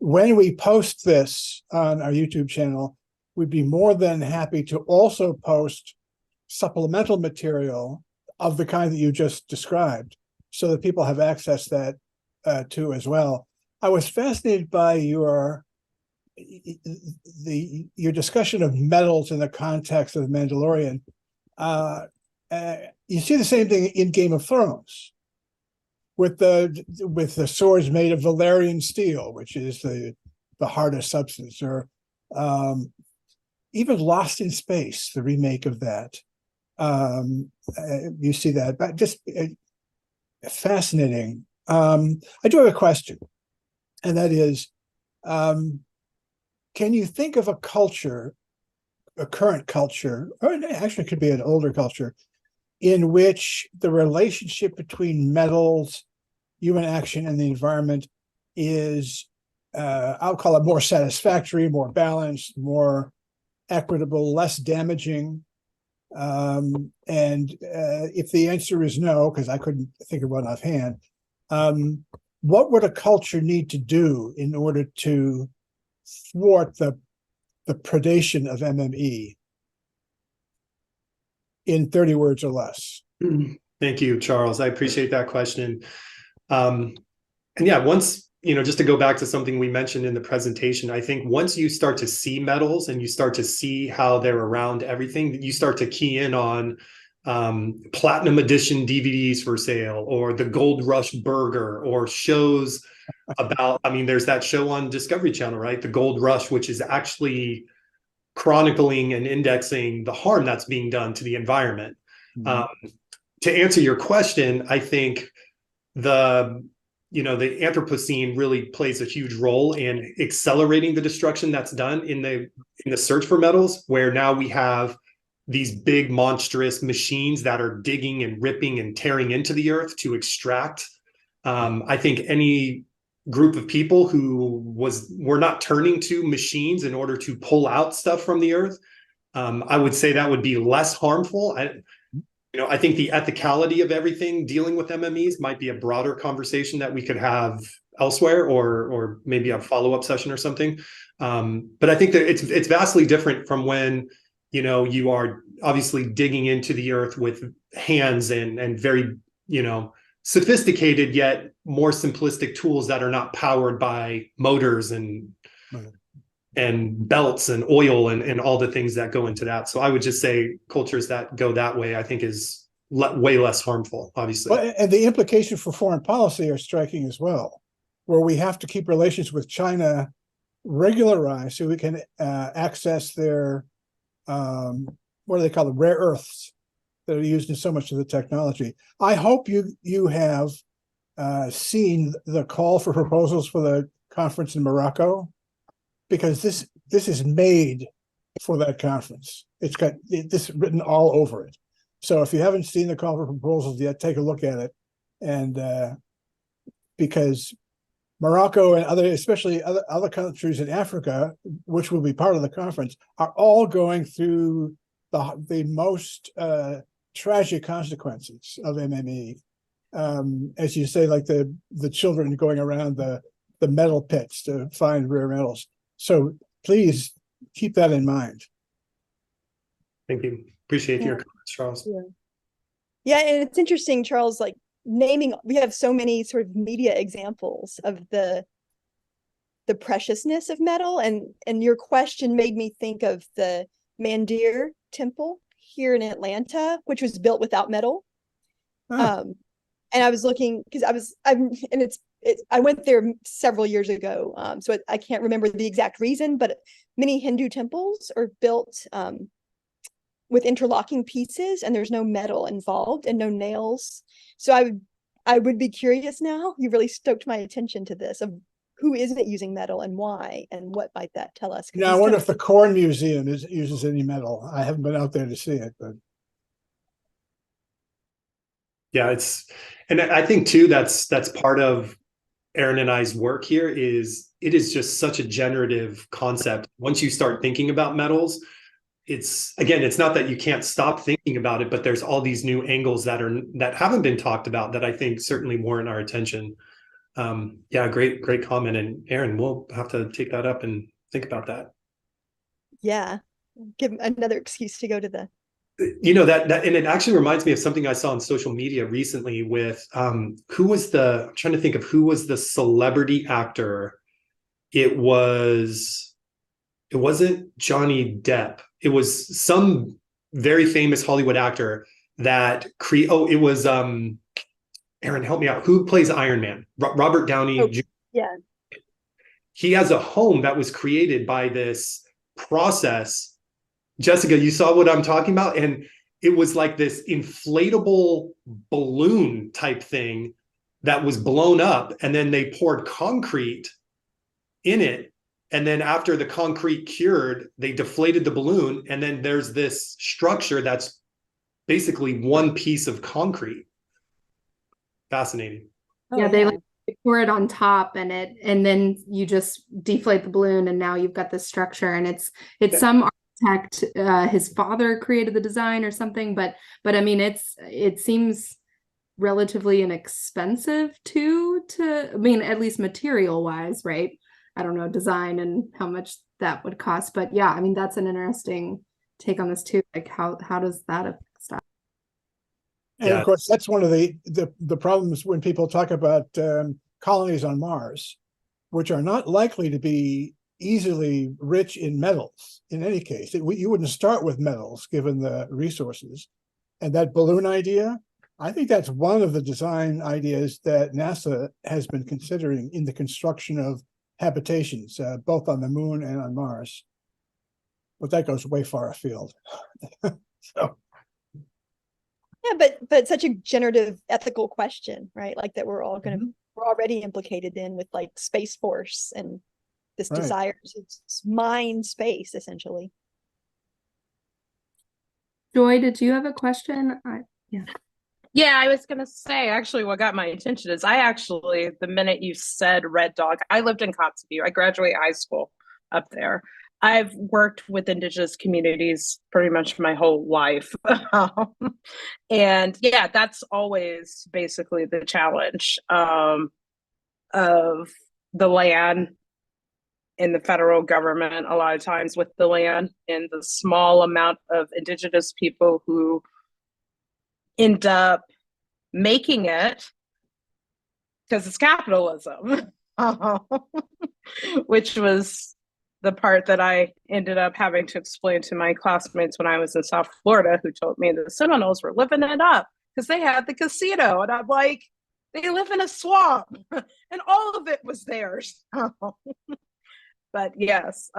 when we post this on our YouTube channel, we'd be more than happy to also post supplemental material of the kind that you just described, so that people have access to that too as well. I was fascinated by your discussion of metals in the context of the Mandalorian. You see the same thing in Game of Thrones with the swords made of Valyrian steel, which is the hardest substance, or Even Lost in Space, the remake of that. You see that, but just fascinating. I do have a question, and that is, can you think of a culture, a current culture, or actually it could be an older culture, in which the relationship between metals, human action, and the environment is, I'll call it more satisfactory, more balanced, more equitable, less damaging? And if the answer is no, because I couldn't think of one offhand, what would a culture need to do in order to thwart the predation of MME in 30 words or less? Thank you, Charles. I appreciate that question. And yeah, once, just to go back to something we mentioned in the presentation, I think once you start to see metals and you start to see how they're around everything, you start to key in on platinum edition DVDs for sale, or the Gold Rush burger, or shows about, there's that show on Discovery Channel, right? The Gold Rush, which is actually chronicling and indexing the harm that's being done to the environment. Mm-hmm. To answer your question, I think the Anthropocene really plays a huge role in accelerating the destruction that's done in the search for metals, where now we have these big monstrous machines that are digging and ripping and tearing into the earth to extract. I think any group of people who were not turning to machines in order to pull out stuff from the earth, I would say that would be less harmful. I think the ethicality of everything dealing with MMEs might be a broader conversation that we could have elsewhere, or maybe a follow-up session or something. But I think that it's vastly different from when, you are obviously digging into the earth with hands and very, sophisticated yet more simplistic tools that are not powered by motors and belts and oil and all the things that go into that. So I would just say cultures that go that way, I think, is way less harmful, obviously. Well, and the implications for foreign policy are striking as well, where we have to keep relations with China regularized so we can access their, what do they call them, rare earths that are used in so much of the technology. I hope you have seen the call for proposals for the conference in Morocco, because this is made for that conference. It's got this written all over it. So if you haven't seen the call for proposals yet, take a look at it. And because Morocco and especially other countries in Africa, which will be part of the conference, are all going through the most tragic consequences of MME. As you say, like the children going around the metal pits to find rare metals. So please keep that in mind. Thank you. Appreciate your comments, Charles. Yeah, and it's interesting, Charles, like naming, we have so many sort of media examples of the preciousness of metal, and your question made me think of the Mandir Temple here in Atlanta, which was built without metal. And I was looking, because I went there several years ago, so I can't remember the exact reason, but many Hindu temples are built with interlocking pieces, and there's no metal involved and no nails. So I would be curious now. You really stoked my attention to this, of who isn't using metal and why, and what might that tell us? Now, I wonder if the Corn Museum uses any metal. I haven't been out there to see it, but yeah, and I think too that's part of Aaron and I's work here. It is just such a generative concept. Once you start thinking about metals, it's not that you can't stop thinking about it, but there's all these new angles that haven't been talked about that I think certainly warrant our attention. Great comment. And Aaron, we'll have to take that up and think about that. Yeah, give another excuse to go to the. That and it actually reminds me of something I saw on social media recently with I'm trying to think of who was the celebrity actor. It wasn't Johnny Depp. It was some very famous Hollywood actor that it was Aaron, help me out. Who plays Iron Man? Robert Downey Jr. Yeah. He has a home that was created by this process. Jessica, you saw what I'm talking about? And it was like this inflatable balloon type thing that was blown up, and then they poured concrete in it. And then after the concrete cured, they deflated the balloon, and then there's this structure that's basically one piece of concrete. Fascinating. Yeah, Oh, they yeah. like pour it on top, and then you just deflate the balloon, and now you've got this structure, and it's some architect, his father created the design or something, but I mean it seems relatively inexpensive too, I mean, at least material wise, right? I don't know design and how much that would cost, but yeah, I mean that's an interesting take on this too. Like how does that affect stuff? And of course, that's one of the problems when people talk about colonies on Mars, which are not likely to be easily rich in metals. In any case, you wouldn't start with metals given the resources. And that balloon idea, I think that's one of the design ideas that NASA has been considering in the construction of habitations, both on the moon and on Mars. But that goes way far afield. So. Yeah, but such a generative ethical question, right? Like that we're all going to, we're already implicated in with like Space Force and this desire to mine space, essentially. Joy, did you have a question? Yeah, I was going to say, actually, what got my attention is the minute you said Red Dog, I lived in Kotzebue. I graduated high school up there. I've worked with Indigenous communities pretty much my whole life. And yeah, that's always basically the challenge of the land in the federal government, a lot of times with the land and the small amount of Indigenous people who end up making it because it's capitalism, which was the part that I ended up having to explain to my classmates when I was in South Florida, who told me the Seminoles were living it up because they had the casino. And I'm like, they live in a swamp and all of it was theirs. But yes,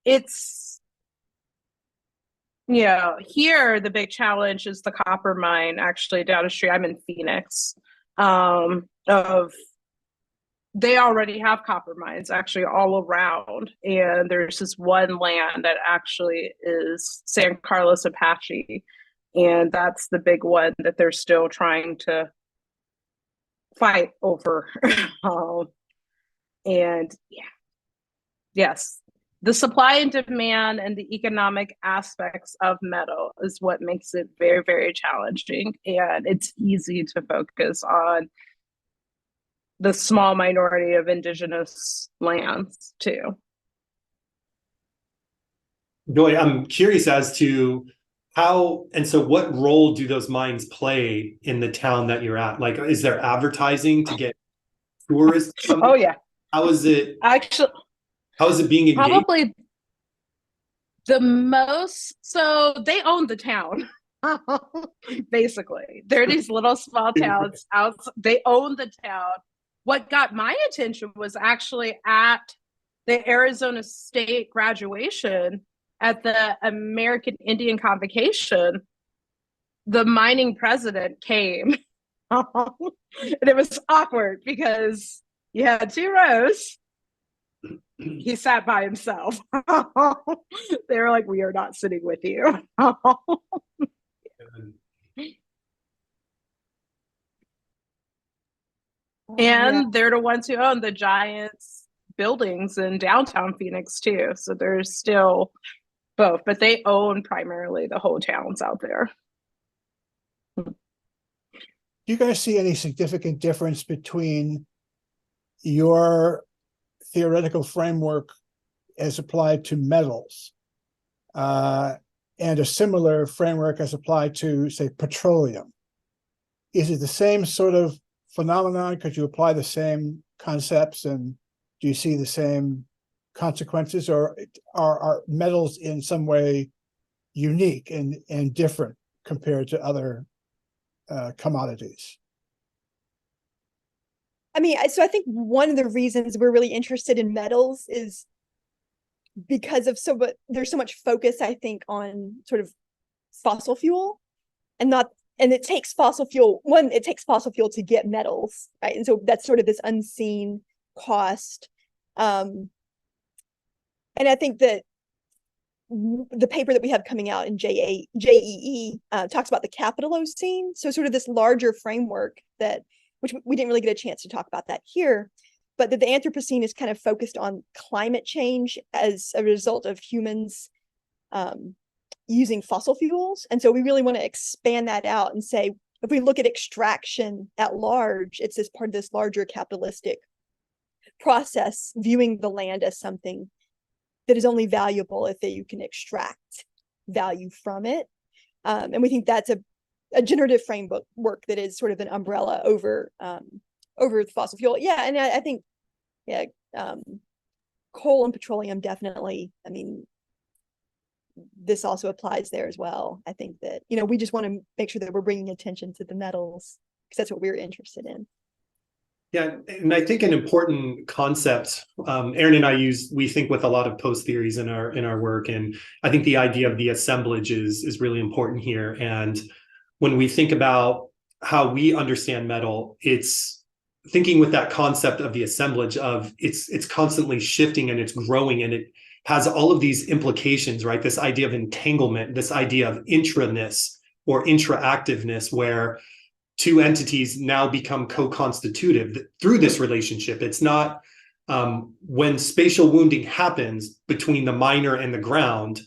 it's, yeah, here the big challenge is the copper mine actually down the street. I'm in Phoenix. They already have copper mines actually all around, and there's this one land that actually is San Carlos Apache, and that's the big one that they're still trying to fight over. And yeah, yes, the supply and demand and the economic aspects of metal is what makes it very, very challenging, and it's easy to focus on the small minority of Indigenous lands too. Joy, I'm curious as to how, and so what role do those mines play in the town that you're at? Like, is there advertising to get tourists? Oh yeah. How is it actually? How is it being engaged? Probably the most. So they own the town. Basically, they're these little small towns out. They own the town. What got my attention was actually at the Arizona State graduation at the American Indian Convocation. The mining president came. And it was awkward because you had two rows. He sat by himself. They were like, we are not sitting with you. And they're the ones who own the Giants buildings in downtown Phoenix too. So there's still both, but they own primarily the whole towns out there. Do you guys see any significant difference between your theoretical framework as applied to metals and a similar framework as applied to, say, petroleum? Is it the same sort of phenomenon? Could you apply the same concepts, and do you see the same consequences, or are metals in some way unique and different compared to other commodities? I mean, so I think one of the reasons we're really interested in metals is because of but there's so much focus, I think, on sort of fossil fuel, and it takes fossil fuel. It takes fossil fuel to get metals, right? And so that's sort of this unseen cost. And I think that the paper that we have coming out in JEE talks about the capitalocene. So sort of this larger framework which we didn't really get a chance to talk about that here, but that the Anthropocene is kind of focused on climate change as a result of humans using fossil fuels. And so we really want to expand that out and say, if we look at extraction at large, it's this part of this larger capitalistic process, viewing the land as something that is only valuable if you can extract value from it. And we think that's a generative framework that is sort of an umbrella over fossil fuel. Yeah, and I think, coal and petroleum definitely. I mean, this also applies there as well. I think that, we just want to make sure that we're bringing attention to the metals because that's what we're interested in. Yeah, and I think an important concept, Aaron and I we think with a lot of post theories in our work, and I think the idea of the assemblage is really important here. And when we think about how we understand metal, it's thinking with that concept of the assemblage of it's constantly shifting and it's growing, and it has all of these implications, right? This idea of entanglement, this idea of intraness or intraactiveness, where two entities now become co-constitutive through this relationship. It's not when spatial wounding happens between the miner and the ground,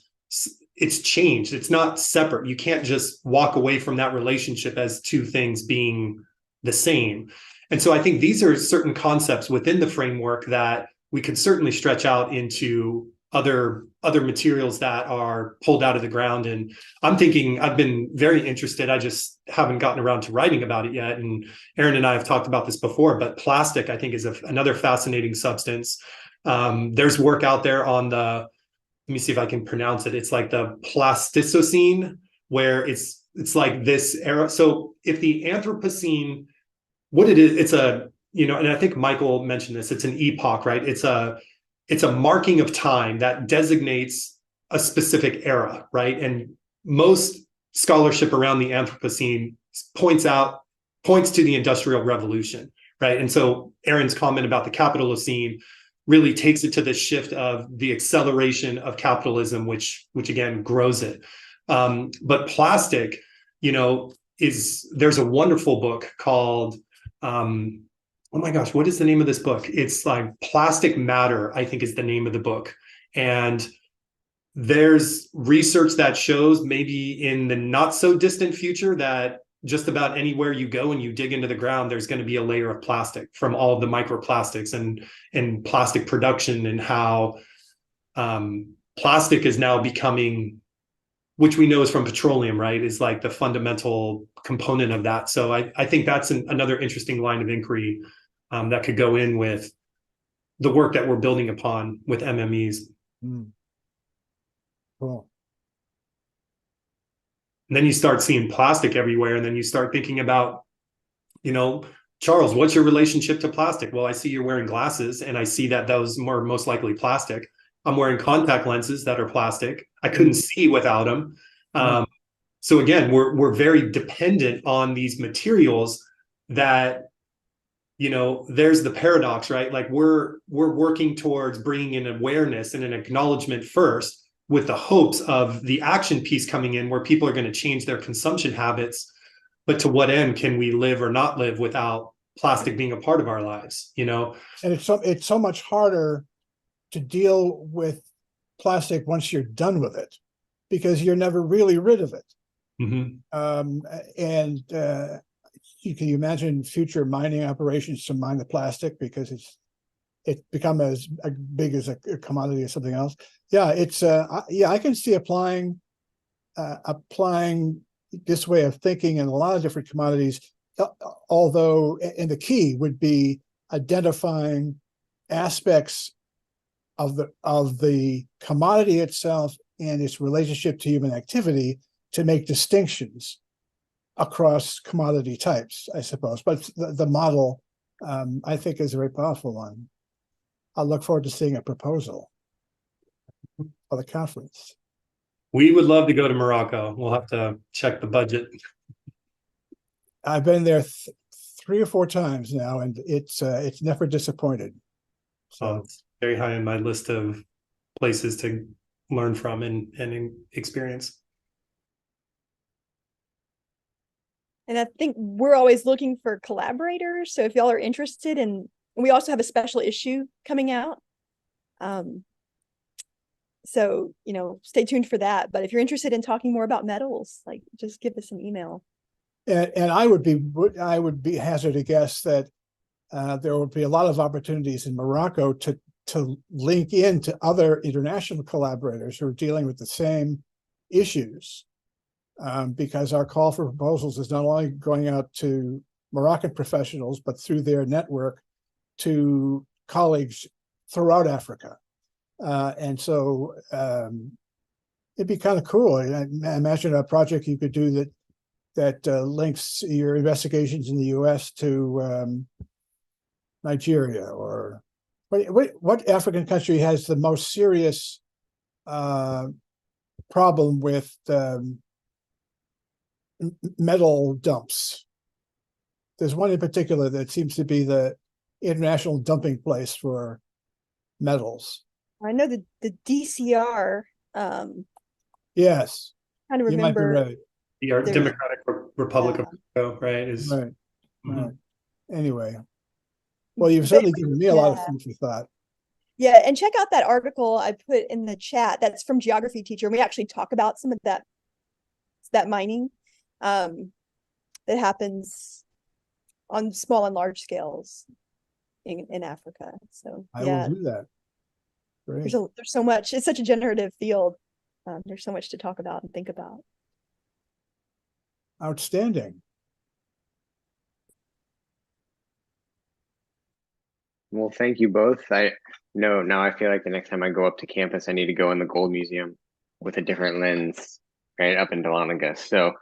it's changed. It's not separate. You can't just walk away from that relationship as two things being the same. And so I think these are certain concepts within the framework that we could certainly stretch out into other materials that are pulled out of the ground. And I'm thinking, I've been very interested. I just haven't gotten around to writing about it yet. And Aaron and I have talked about this before, but plastic, I think, is another fascinating substance. There's work out there on let me see if I can pronounce it. It's like the Plasticocene, where it's like this era. So if the Anthropocene, what it is, it's and I think Michael mentioned this, it's an epoch, right? It's a marking of time that designates a specific era, right? And most scholarship around the Anthropocene points to the Industrial Revolution, right? And so Aaron's comment about the Capitalocene really takes it to the shift of the acceleration of capitalism, which again grows it. But plastic, there's a wonderful book called oh my gosh, what is the name of this book? It's like Plastic Matter, I think is the name of the book. And there's research that shows maybe in the not so distant future that just about anywhere you go and you dig into the ground, there's going to be a layer of plastic from all of the microplastics and plastic production, and how plastic is now becoming, which we know is from petroleum, right, is like the fundamental component of that. So I think that's another interesting line of inquiry that could go in with the work that we're building upon with MMEs. Cool. And then you start seeing plastic everywhere, and then you start thinking about, Charles, what's your relationship to plastic? Well, I see you're wearing glasses, and I see that those are most likely plastic. I'm wearing contact lenses that are plastic. I couldn't see without them. So again, we're very dependent on these materials that, there's the paradox, right? Like we're working towards bringing in awareness and an acknowledgement first, with the hopes of the action piece coming in, where people are going to change their consumption habits. But to what end can we live or not live without plastic being a part of our lives? And it's so much harder to deal with plastic once you're done with it, because you're never really rid of it. And you can imagine future mining operations to mine the plastic, because it's become as big as a commodity or something else. Yeah, I can see applying this way of thinking in a lot of different commodities. Although, and the key would be identifying aspects of the commodity itself and its relationship to human activity to make distinctions across commodity types, I suppose. But the model, I think, is a very powerful one. I look forward to seeing a proposal. of the conference. We would love to go to Morocco. We'll have to check the budget. I've been there 3 or 4 times now, and it's never disappointed. So It's very high on my list of places to learn from and experience. And I think we're always looking for collaborators. So if y'all are interested in, we also have a special issue coming out. So, stay tuned for that. But if you're interested in talking more about metals, like, just give us an email. and I would be hazard a guess that there would be a lot of opportunities in Morocco to link into other international collaborators who are dealing with the same issues, because our call for proposals is not only going out to Moroccan professionals, but through their network to colleagues throughout Africa. And so it'd be kind of cool. I imagine a project you could do that links your investigations in the U.S. to Nigeria, or what African country has the most serious problem with metal dumps? There's one in particular that seems to be the international dumping place for metals. I know the DCR. Yes, Trying to you might be remember. right. The Democratic Republic of Congo, right? Is Right. Mhm. Right. Anyway, well, you've certainly given me a lot of food for thought. Yeah, and check out that article I put in the chat. That's from Geography Teacher, and we actually talk about some of that mining that happens on small and large scales in Africa. So I will do that. Great. there's so much. It's such a generative field. There's so much to talk about and think about. Outstanding. Well, thank you both. I know now I feel like the next time I go up to campus, I need to go in the Gold Museum with a different lens, right up in Dahlonega. So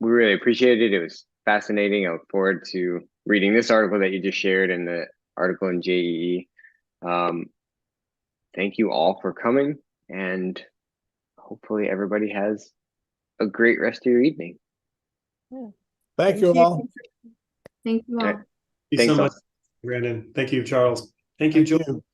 we really appreciate it. It was fascinating. I look forward to reading this article that you just shared and the article in JEE. Thank you all for coming, and hopefully everybody has a great rest of your evening. Yeah. Thank you all. Thank you all. Thank you Thanks so all. much, Brandon. Thank you, Charles. Thank you, Thank Julie. you.